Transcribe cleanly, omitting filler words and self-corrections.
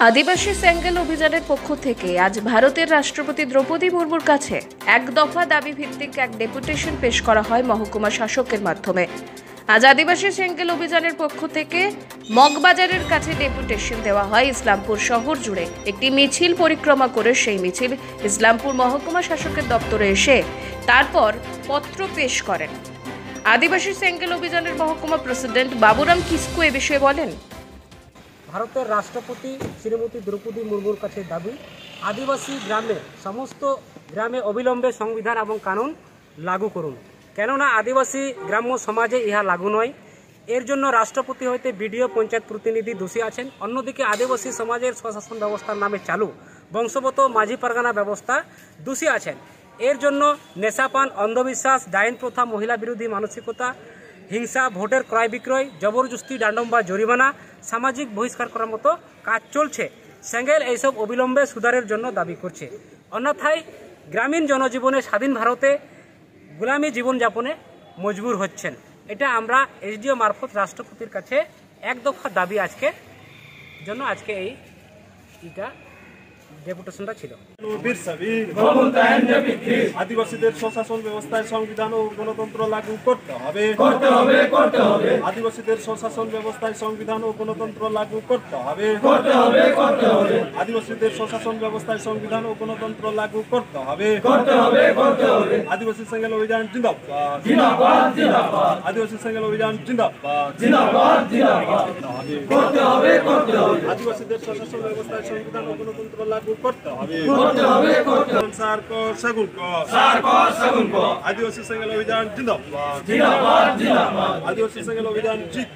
আদিবাসী সেঙ্গেল অভিযানের পক্ষ থেকে আজ ভারতের রাষ্ট্রপতি দ্রৌপদী মুর্মুর কাছে এক দফা দাবি ভিত্তিক এক ডেপুটেশন পেশ করা হয় মহকুমা শাসকের মাধ্যমে। আজ আদিবাসী সেঙ্গেল অভিযানের পক্ষ থেকে মগবাজারের কাছে ডেপুটেশন দেওয়া হয়। ইসলামপুর শহর জুড়ে একটি মিছিল পরিক্রমা করে সেই মিছিল ইসলামপুর মহকুমা শাসকের দপ্তরে এসে তারপর পত্র পেশ করেন। আদিবাসী সেঙ্গেল অভিযানের মহকুমা প্রেসিডেন্ট বাবুরাম কিসকু এ বিষয়ে বলেন, ভারতের রাষ্ট্রপতি শ্রীমতী দ্রৌপদী মুর্মুর কাছে দাবি, আদিবাসী গ্রামে সমস্ত গ্রামে অবিলম্বে সংবিধান এবং কানুন লাগু করুন। কেননা আদিবাসী গ্রাম্য সমাজে ইহা লাগু নয়। এর জন্য রাষ্ট্রপতি হইতে বিডিও পঞ্চায়েত প্রতিনিধি দোষী আছেন। অন্যদিকে আদিবাসী সমাজের স্বশাসন ব্যবস্থার নামে চালু বংশগত মাঝি পারগানা ব্যবস্থা দোষী আছেন। এর জন্য নেশাপান, অন্ধবিশ্বাস, ডাইন প্রথা, মহিলা বিরোধী মানসিকতা, হিংসা, ভোটের ক্রয় বিক্রয়, জবরদস্তি, ডান্ডম বা জরিমানা, সামাজিক বহিষ্কার করার মতো কাজ চলছে। সেঙ্গেল এইসব অবিলম্বে সুধারের জন্য দাবি করছে। অন্যথায় গ্রামীণ জনজীবনে স্বাধীন ভারতে গোলামী জীবনযাপনে মজবুর হচ্ছেন। এটা আমরা এসডিও মারফত রাষ্ট্রপতির কাছে এক দফা দাবি আজকে এইটা ডেপুটেশনটা ছিল। আদিবাসীদের স্বশাসন ব্যবস্থায় সংবিধান ও গণতন্ত্র লাগু করতে হবে। আদিবাসীদের স্বশাসন ব্যবস্থায় সংবিধান ও গণতন্ত্র লাগু করতে হবে। আদিবাসীদের স্বশাসন ব্যবস্থায় সংবিধান ও গণতন্ত্র লাগু করতে হবে। আদিবাসী সেঙ্গেল অভিযান জিন্দাবাদ। আদিবাসী সেঙ্গেল অভিযান জিন্দাবাদ। আদিবাসীদের স্বশাসন ব্যবস্থায় সংবিধান ও গণতন্ত্র লাগু করতে হবে। আদিবাসী সেঙ্গেল অভিযান জিন্দাবাদ। আদিবাসী সেঙ্গেল অভিযান জিত